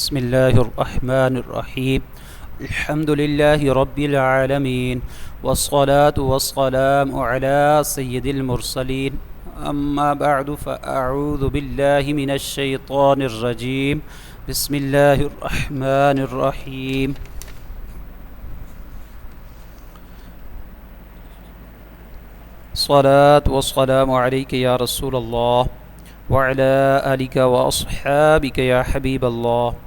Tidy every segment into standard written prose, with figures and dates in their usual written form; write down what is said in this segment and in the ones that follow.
بسم الله الرحمن الرحيم. الحمد لله رب العالمين، والصلاة والسلام على سيد المرسلين. أما بعد فأعوذ بالله من الشيطان الرجيم. بسم الله الرحمن الرحيم. صلاة والسلام عليك يا رسول الله وعلى آلك وأصحابك يا حبيب الله.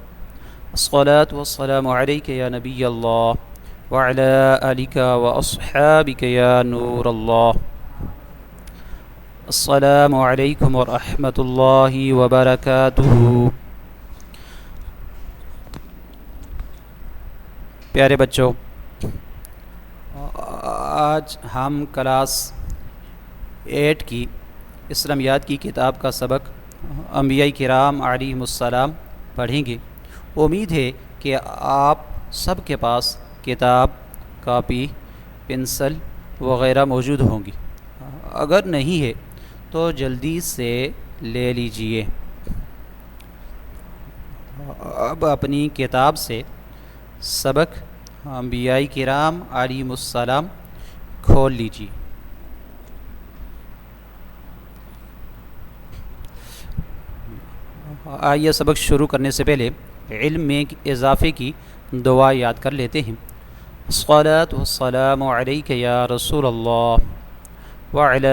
الصلاة والسلام عليك يا نبي الله وعلى آلك وأصحابك يا نور الله. السلام علیکم ورحمۃ اللہ وبرکاتہ. پیارے بچوں، آج ہم کلاس 8 کی اسلامیات کی کتاب کا سبق انبیاء کرام علیہم السلام پڑھیں گے. امید ہے کہ آپ سب کے پاس کتاب، کاپی، پنسل وغیرہ موجود ہوں گی. اگر نہیں ہے تو جلدی سے لے لیجئے. اب اپنی کتاب سے سبق انبیاء کرام علیہم السلام کھول لیجئے. آئیے سبق شروع کرنے سے پہلے علم میں اضافے کی دعا یاد کر لیتے ہیں. الصلاۃ والسلام علیک یا رسول اللہ وعلی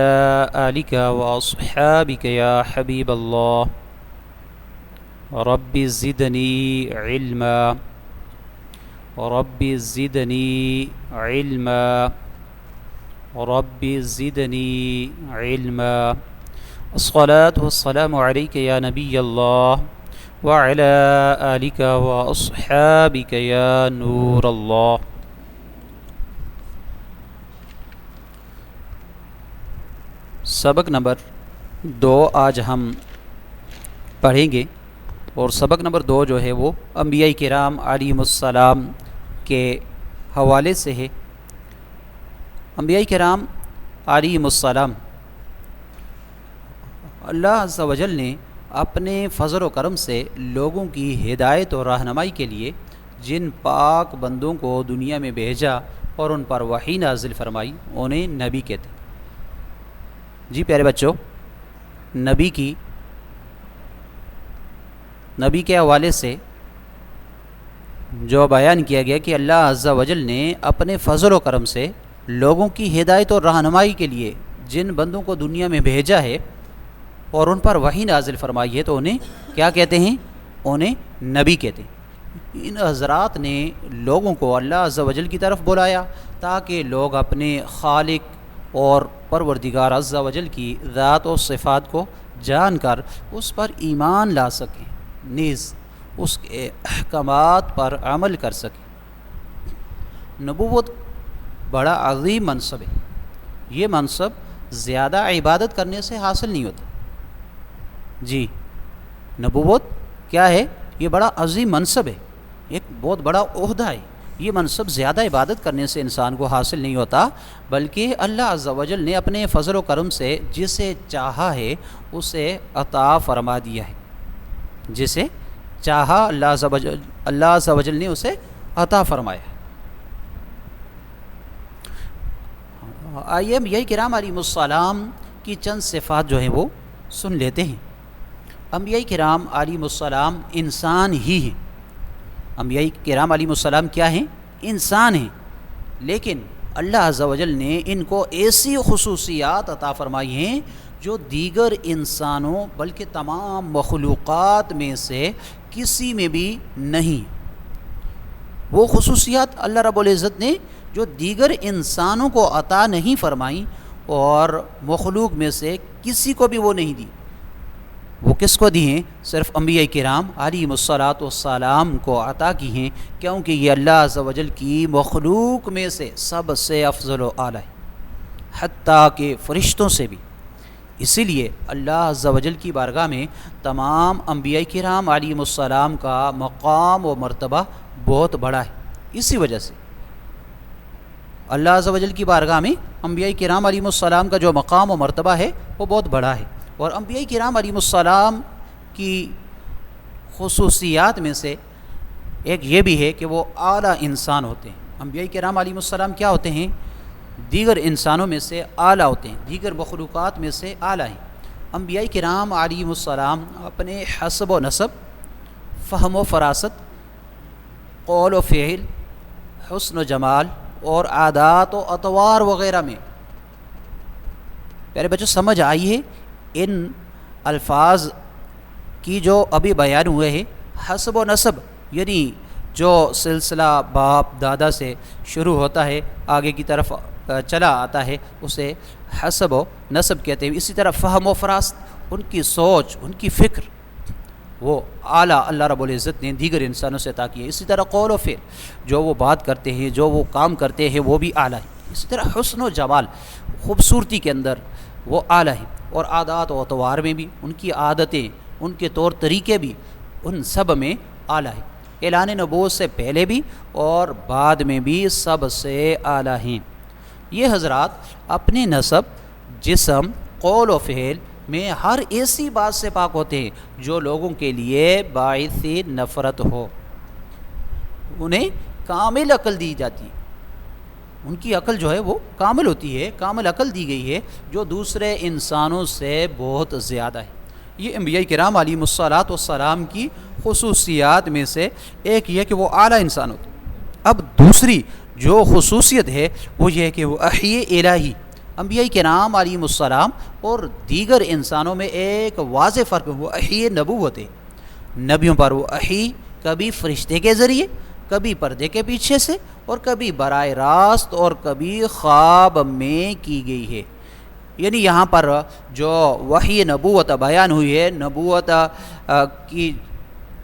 آلک واصحابک یا حبیب اللہ. رب زدنی علما رب زدنی علما رب زدنی علما. الصلاۃ والسلام علیک یا نبی اللہ وعلی آلک واصحابک یا نور اللہ. سبق نمبر 2 آج ہم پڑھیں گے، اور سبق نمبر 2 جو ہے وہ انبیاء کرام علیہم السلام کے حوالے سے ہے. انبیاء کرام علیہم السلام اللہ عز و جل نے اپنے فضل و کرم سے لوگوں کی ہدایت اور رہنمائی کے لیے جن پاک بندوں کو دنیا میں بھیجا اور ان پر وحی نازل فرمائی انہیں نبی کہتے ہیں. جی پیارے بچوں، نبی کے حوالے سے جو بیان کیا گیا کہ اللہ عز و جل نے اپنے فضل و کرم سے لوگوں کی ہدایت اور رہنمائی کے لیے جن بندوں کو دنیا میں بھیجا ہے اور ان پر وحی نازل فرمائی ہے تو انہیں کیا کہتے ہیں؟ انہیں نبی کہتے ہیں. ان حضرات نے لوگوں کو اللہ عز و جل کی طرف بلایا تاکہ لوگ اپنے خالق اور پروردگار عز و جل کی ذات و صفات کو جان کر اس پر ایمان لا سکیں، نیز اس کے احکامات پر عمل کر سکیں. نبوت بڑا عظیم منصب ہے. یہ منصب زیادہ عبادت کرنے سے حاصل نہیں ہوتا. جی، نبوت کیا ہے؟ یہ بڑا عظیم منصب ہے، ایک بہت بڑا عہدہ ہے. یہ منصب زیادہ عبادت کرنے سے انسان کو حاصل نہیں ہوتا، بلکہ اللہ عز و جل نے اپنے فضل و کرم سے جسے چاہا ہے اسے عطا فرما دیا ہے. جسے چاہا اللہ عز و جل نے اسے عطا فرمایا. آئیے انبیاء کرام علیہم السلام کی چند صفات جو ہیں وہ سن لیتے ہیں. انبیاء کرام علیہم السلام انسان ہی ہیں. انبیاء کرام علیہم السلام کیا ہیں؟ انسان ہیں، لیکن اللہ عز و جل نے ان کو ایسی خصوصیات عطا فرمائی ہیں جو دیگر انسانوں بلکہ تمام مخلوقات میں سے کسی میں بھی نہیں. وہ خصوصیات اللہ رب العزت نے جو دیگر انسانوں کو عطا نہیں فرمائیں اور مخلوق میں سے کسی کو بھی وہ نہیں دی. وہ کس کو دی ہیں؟ صرف انبیاء کرام علیہم السلام کو عطا کی ہیں، کیونکہ یہ اللہ عز و جل کی مخلوق میں سے سب سے افضل و اعلیٰ ہے، حتیٰ کہ فرشتوں سے بھی. اسی لیے اللہ عز و جل کی بارگاہ میں تمام انبیاء کرام علیہم السلام کا مقام و مرتبہ بہت بڑا ہے. اسی وجہ سے اللہ عز و جل کی بارگاہ میں انبیاء کرام علیہم السلام کا جو مقام و مرتبہ ہے وہ بہت بڑا ہے. اور انبیاء کرام علیہم السلام کی خصوصیات میں سے ایک یہ بھی ہے کہ وہ اعلیٰ انسان ہوتے ہیں۔ انبیاء کرام علیہ السلام کیا ہوتے ہیں؟ دیگر انسانوں میں سے اعلیٰ ہوتے ہیں، دیگر مخلوقات میں سے اعلیٰ ہیں۔ انبیاء کرام علیہ السلام اپنے حسب و نسب، فہم و فراست، قول و فعل، حسن و جمال اور عادات و اطوار وغیرہ میں، پیارے بچوں سمجھ آئی ہے ان الفاظ کی جو ابھی بیان ہوئے ہیں؟ حسب و نسب یعنی جو سلسلہ باپ دادا سے شروع ہوتا ہے آگے کی طرف چلا آتا ہے اسے حسب و نسب کہتے ہیں۔ اسی طرح فہم و فراست، ان کی سوچ، ان کی فکر، وہ اعلیٰ اللہ رب العزت نے دیگر انسانوں سے عطا کی ہے۔ اسی طرح قول و فعل، جو وہ بات کرتے ہیں، جو وہ کام کرتے ہیں، وہ بھی اعلیٰ ہے۔ اسی طرح حسن و جمال، خوبصورتی کے اندر وہ اعلیٰ ہے، اور عادات و اطوار میں بھی ان کی عادتیں، ان کے طور طریقے بھی ان سب میں اعلیٰ ہے۔ اعلان نبوت سے پہلے بھی اور بعد میں بھی سب سے اعلیٰ ہیں۔ یہ حضرات اپنے نسب، جسم، قول و فعل میں ہر ایسی بات سے پاک ہوتے ہیں جو لوگوں کے لیے باعث نفرت ہو۔ انہیں کامل عقل دی جاتی ہے، ان کی عقل جو ہے وہ کامل ہوتی ہے، کامل عقل دی گئی ہے جو دوسرے انسانوں سے بہت زیادہ ہے۔ یہ انبیاء کرام علیہ السلام کی خصوصیات میں سے ایک یہ کہ وہ اعلیٰ انسان ہوتے ہیں۔ اب دوسری جو خصوصیت ہے وہ یہ ہے کہ وہ وحی الہی، انبیاء کرام علیہ السلام اور دیگر انسانوں میں ایک واضح فرق ہے، وہ وحی نبوت ہے۔ نبیوں پر وہ وحی کبھی فرشتے کے ذریعے، کبھی پردے کے پیچھے سے، اور کبھی براہ راست، اور کبھی خواب میں کی گئی ہے۔ یعنی یہاں پر جو وحی نبوت بیان ہوئی ہے، نبوت کی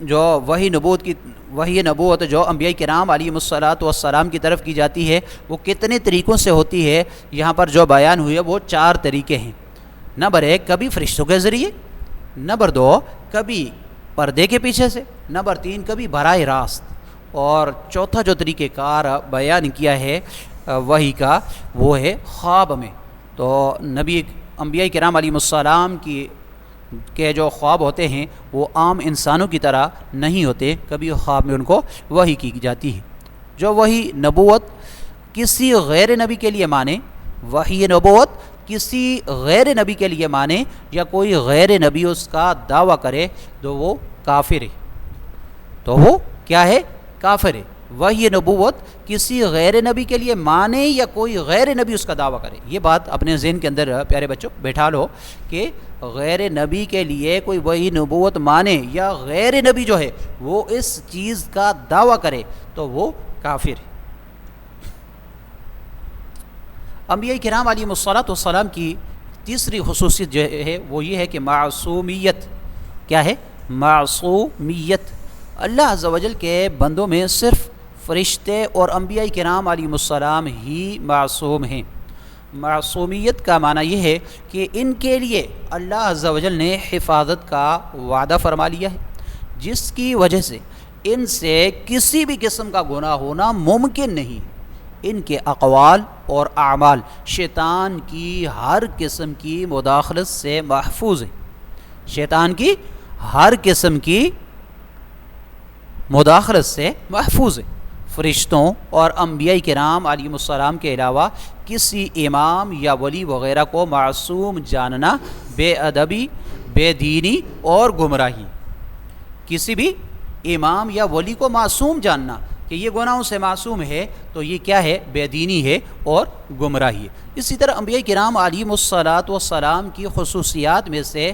جو وحی نبوت جو انبیاء کرام علیہ السلام کی طرف کی جاتی ہے، وہ کتنے طریقوں سے ہوتی ہے؟ یہاں پر جو بیان ہوئی ہے وہ 4 طریقے ہیں۔ نمبر 1 کبھی فرشتوں کے ذریعے، نمبر 2 کبھی پردے کے پیچھے سے، نمبر 3 کبھی براہ راست، اور چوتھا جو طریقہ کار بیان کیا ہے وحی کا وہ ہے خواب میں۔ تو انبیاء کرام علیہ السلام کے جو خواب ہوتے ہیں وہ عام انسانوں کی طرح نہیں ہوتے، کبھی خواب میں ان کو وحی کی جاتی ہے۔ جو وحی نبوت کسی غیر نبی کے لیے مانے، وحی نبوت کسی غیر نبی کے لیے مانے یا کوئی غیر نبی اس کا دعویٰ کرے تو وہ کافر ہے، تو وہ کیا ہے؟ کافر ہے۔ وحی نبوت کسی غیر نبی کے لیے مانے یا کوئی غیر نبی اس کا دعویٰ کرے، یہ بات اپنے ذہن کے اندر پیارے بچوں بیٹھا لو کہ غیر نبی کے لیے کوئی وحی نبوت مانے یا غیر نبی جو ہے وہ اس چیز کا دعویٰ کرے تو وہ کافر ہے۔ انبیاء کرام علیہ السلام کی تیسری خصوصیت جو ہے وہ یہ ہے کہ معصومیت۔ کیا ہے؟ معصومیت۔ اللہ عز و جل کے بندوں میں صرف فرشتے اور انبیاء کرام علیہ السلام ہی معصوم ہیں۔ معصومیت کا معنی یہ ہے کہ ان کے لیے اللہ عز و جل نے حفاظت کا وعدہ فرما لیا ہے، جس کی وجہ سے ان سے کسی بھی قسم کا گناہ ہونا ممکن نہیں۔ ان کے اقوال اور اعمال شیطان کی ہر قسم کی مداخلت سے محفوظ ہیں۔ شیطان کی ہر قسم کی مداخلت سے محفوظ ہے۔ فرشتوں اور انبیاء کرام علیہ السلام کے علاوہ کسی امام یا ولی وغیرہ کو معصوم جاننا بے ادبی، بے دینی اور گمراہی۔ کسی بھی امام یا ولی کو معصوم جاننا کہ یہ گناہوں سے معصوم ہے تو یہ کیا ہے؟ بے دینی ہے اور گمراہی ہے۔ اسی طرح انبیاء کرام علیہ السلام کی خصوصیات میں سے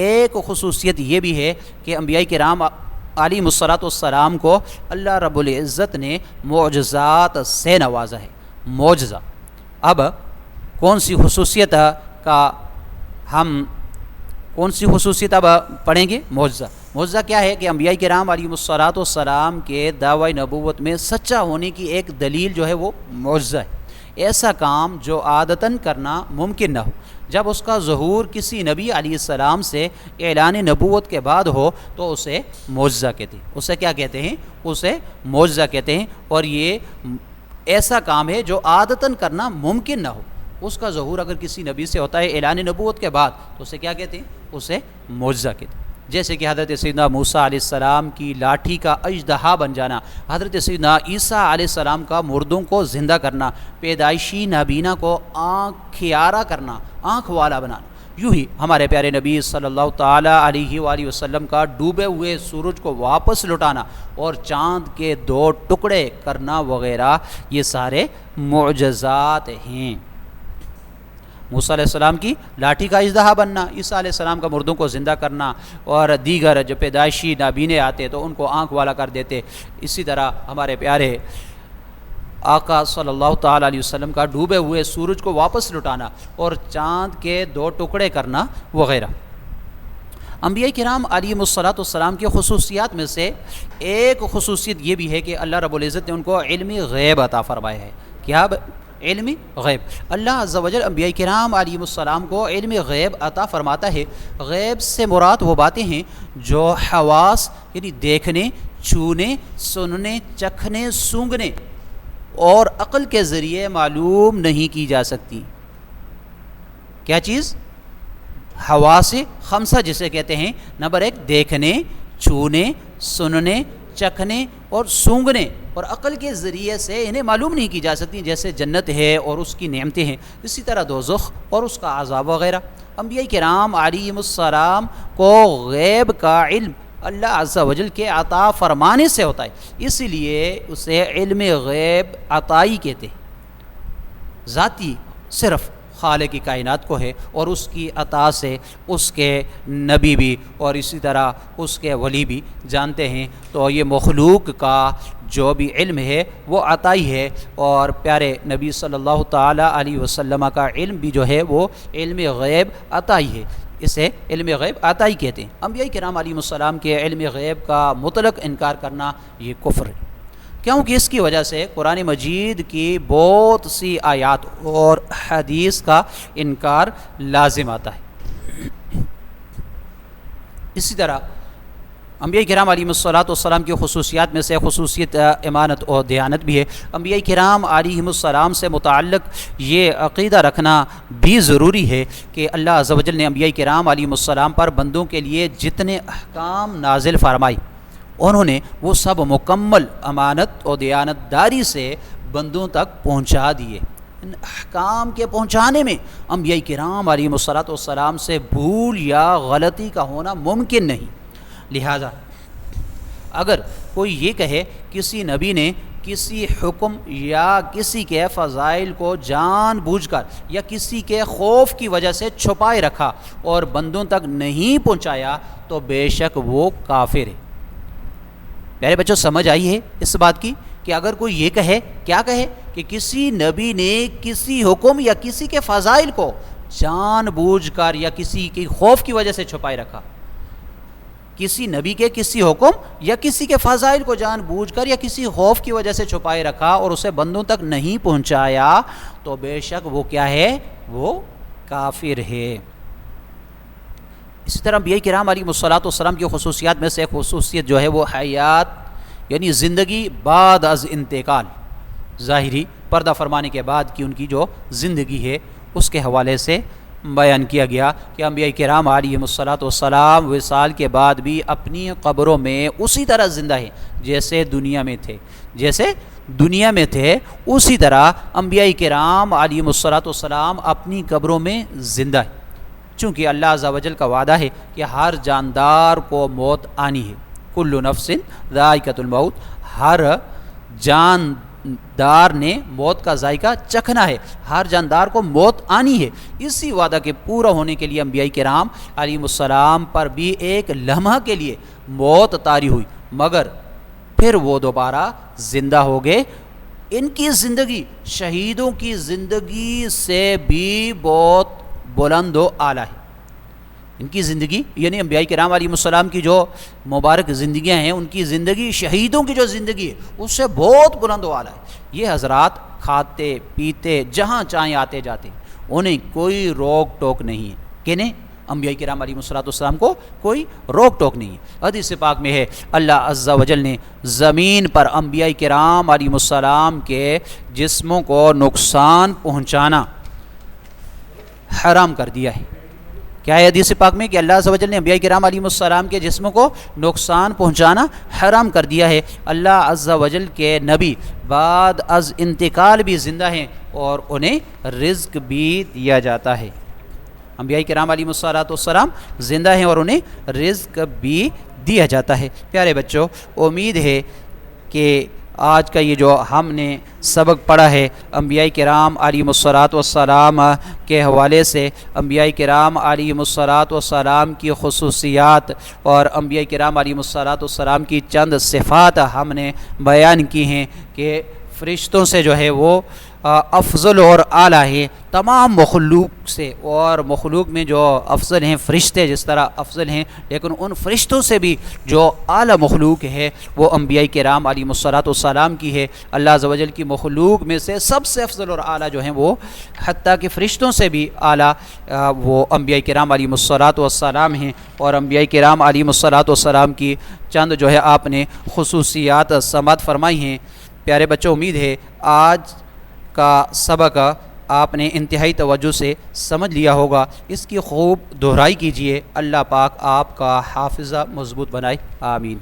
ایک خصوصیت یہ بھی ہے کہ انبیاء کرام علیہ السلام کو اللہ رب العزت نے معجزات سے نوازا ہے۔ معجزہ، اب کون سی خصوصیت اب پڑھیں گے؟ معجزہ کیا ہے کہ انبیاء کرام علیہ السلام کے دعوی نبوت میں سچا ہونے کی ایک دلیل جو ہے وہ معجزہ ہے۔ ایسا کام جو عادتاً کرنا ممکن نہ ہو، جب اس کا ظہور کسی نبی علیہ السلام سے اعلان نبوت کے بعد ہو تو اسے معجزہ کہتے ہیں۔ اسے کیا کہتے ہیں؟ اسے معجزہ کہتے ہیں۔ اور یہ ایسا کام ہے جو عادتاً کرنا ممکن نہ ہو، اس کا ظہور اگر کسی نبی سے ہوتا ہے اعلان نبوت کے بعد تو اسے کیا کہتے ہیں؟ اسے معجزہ کہتے ہیں۔ جیسے کہ حضرت سیدنا موسیٰ علیہ السلام کی لاٹھی کا اژدہا بن جانا، حضرت سیدنا عیسیٰ علیہ السلام کا مردوں کو زندہ کرنا، پیدائشی نابینا کو آنکھیارا کرنا، آنکھ والا بنانا، یوں ہی ہمارے پیارے نبی صلی اللہ تعالیٰ علیہ وآلہ وسلم کا ڈوبے ہوئے سورج کو واپس لوٹانا اور چاند کے 2 ٹکڑے کرنا وغیرہ، یہ سارے معجزات ہیں۔ موسیٰ علیہ السلام کی لاٹھی کا اژدہا بننا، عیسیٰ علیہ السلام کا مردوں کو زندہ کرنا، اور دیگر جو پیدائشی نابینے آتے تو ان کو آنکھ والا کر دیتے۔ اسی طرح ہمارے پیارے آقا صلی اللہ تعالیٰ علیہ وسلم کا ڈوبے ہوئے سورج کو واپس لٹانا اور چاند کے 2 ٹکڑے کرنا وغیرہ۔ انبیاء کرام علیہم الصلاۃ والسلام کی خصوصیات میں سے ایک خصوصیت یہ بھی ہے کہ اللہ رب العزت نے ان کو علم غیب عطا فرمایا ہے۔ کیا علم غیب؟ اللہ عز و جل انبیاء کرام علیہم السلام کو علم غیب عطا فرماتا ہے۔ غیب سے مراد وہ باتیں ہیں جو حواس یعنی دیکھنے، چھونے، سننے، چکھنے، سونگھنے اور عقل کے ذریعے معلوم نہیں کی جا سکتی۔ کیا چیز؟ حواس خمسہ جسے کہتے ہیں، نمبر 1 دیکھنے، چھونے، سننے، چکھنے اور سونگھنے اور عقل کے ذریعے سے انہیں معلوم نہیں کی جا سکتی، جیسے جنت ہے اور اس کی نعمتیں ہیں، اسی طرح دوزخ اور اس کا عذاب وغیرہ۔ انبیاء کرام علیہم السلام کو غیب کا علم اللہ عز و جل کے عطا فرمانے سے ہوتا ہے، اسی لیے اسے علم غیب عطائی کہتے ہیں۔ ذاتی صرف خالق کی کائنات کو ہے اور اس کی عطا سے اس کے نبی بھی اور اسی طرح اس کے ولی بھی جانتے ہیں، تو یہ مخلوق کا جو بھی علم ہے وہ عطائی ہے، اور پیارے نبی صلی اللہ تعالیٰ علیہ وسلم کا علم بھی جو ہے وہ علم غیب عطائی ہے، اسے علم غیب عطائی کہتے ہیں۔ انبیاء کرام علیہ السلام کے علم غیب کا مطلق انکار کرنا یہ کفر ہے، کیونکہ اس کی وجہ سے قرآن مجید کی بہت سی آیات اور حدیث کا انکار لازم آتا ہے۔ اسی طرح انبیاء کرام علیہ السلام کی خصوصیات میں سے خصوصیت امانت اور دیانت بھی ہے۔ انبیاء کرام علیہ السلام سے متعلق یہ عقیدہ رکھنا بھی ضروری ہے کہ اللہ عز و جل نے انبیاء کرام علیہ السلام پر بندوں کے لیے جتنے احکام نازل فرمائی، انہوں نے وہ سب مکمل امانت اور دیانت داری سے بندوں تک پہنچا دیے۔ ان احکام کے پہنچانے میں انبیاء کرام علیہ السلام سے بھول یا غلطی کا ہونا ممکن نہیں۔ لہذا اگر کوئی یہ کہے کسی نبی نے کسی حکم یا کسی کے فضائل کو جان بوجھ کر یا کسی کے خوف کی وجہ سے چھپائے رکھا اور بندوں تک نہیں پہنچایا تو بے شک وہ کافر ہے۔ پیارے بچوں، سمجھ آئی ہے اس بات کی کہ اگر کوئی یہ کہے، کیا کہے کہ کسی نبی نے کسی حکم یا کسی کے فضائل کو جان بوجھ کر یا کسی کے خوف کی وجہ سے چھپائے رکھا، کسی نبی کے کسی حکم یا کسی کے فضائل کو جان بوجھ کر یا کسی خوف کی وجہ سے چھپائے رکھا اور اسے بندوں تک نہیں پہنچایا تو بے شک وہ کیا ہے؟ وہ کافر ہے۔ اسی طرح انبیاء کرام علیہ السلام کی خصوصیات میں سے ایک خصوصیت جو ہے وہ حیات یعنی زندگی بعد از انتقال، ظاہری پردہ فرمانے کے بعد کی ان کی جو زندگی ہے اس کے حوالے سے بیان کیا گیا کہ انبیاء کرام علیہ السلام وصال کے بعد بھی اپنی قبروں میں اسی طرح زندہ ہیں جیسے دنیا میں تھے، اسی طرح انبیاء کرام علیہ السلام اپنی قبروں میں زندہ ہیں، چونکہ اللہ عز و جل کا وعدہ ہے کہ ہر جاندار کو موت آنی ہے، کل نفس ذائقۃ الموت، ہر جاندار نے موت کا ذائقہ چکھنا ہے، ہر جاندار کو موت آنی ہے۔ اسی وعدہ کے پورا ہونے کے لیے انبیاء کرام علیہ السلام پر بھی ایک لمحہ کے لیے موت طاری ہوئی، مگر پھر وہ دوبارہ زندہ ہو گئے۔ ان کی زندگی شہیدوں کی زندگی سے بھی بہت بلند و اعلیٰ ہے۔ ان کی زندگی یعنی انبیاء کرام علیہ السلام کی جو مبارک زندگیاں ہیں، ان کی زندگی شہیدوں کی جو زندگی ہے اس سے بہت بلند و اعلیٰ ہے۔ یہ حضرات کھاتے پیتے جہاں چاہیں آتے جاتے، انہیں کوئی روک ٹوک نہیں ہے، کنہیں انبیاء کرام علیہ السلام کو کوئی روک ٹوک نہیں ہے۔ حدیث پاک میں ہے اللہ عز و جل نے زمین پر انبیاء کرام علیہ السلام کے جسموں کو نقصان پہنچانا حرام کر دیا ہے، کیا ہے حدیث پاک میں کہ اللہ عز و جل نے انبیاء کرام علیہم السلام کے جسم کو نقصان پہنچانا حرام کر دیا ہے۔ اللہ عز و جل کے نبی بعد از انتقال بھی زندہ ہیں اور انہیں رزق بھی دیا جاتا ہے۔ انبیاء کرام علیہم السلام زندہ ہیں اور انہیں رزق بھی دیا جاتا ہے۔ پیارے بچوں، امید ہے کہ آج کا یہ جو ہم نے سبق پڑھا ہے انبیاء کرام علیہم السلام کے حوالے سے، انبیاء کرام علیہم السلام کی خصوصیات اور انبیاء کرام علیہم السلام کی چند صفات ہم نے بیان کی ہیں کہ فرشتوں سے جو ہے وہ افضل اور اعلیٰ ہے تمام مخلوق سے، اور مخلوق میں جو افضل ہیں فرشتے جس طرح افضل ہیں، لیکن ان فرشتوں سے بھی جو اعلیٰ مخلوق ہے وہ انبیاء کرام علیہم السلام کی ہے۔ اللہ عز و جل کی مخلوق میں سے سب سے افضل اور اعلیٰ جو ہیں وہ حتیٰ کہ فرشتوں سے بھی اعلیٰ وہ انبیاء کرام علیہم السلام ہیں، اور انبیاء کرام علیہم السلام کی چند جو ہے آپ نے خصوصیات سماعت فرمائی ہیں۔ پیارے بچوں، امید ہے آج کا سبق آپ نے انتہائی توجہ سے سمجھ لیا ہوگا۔ اس کی خوب دہرائی کیجیے۔ اللہ پاک آپ کا حافظہ مضبوط بنائے، آمین۔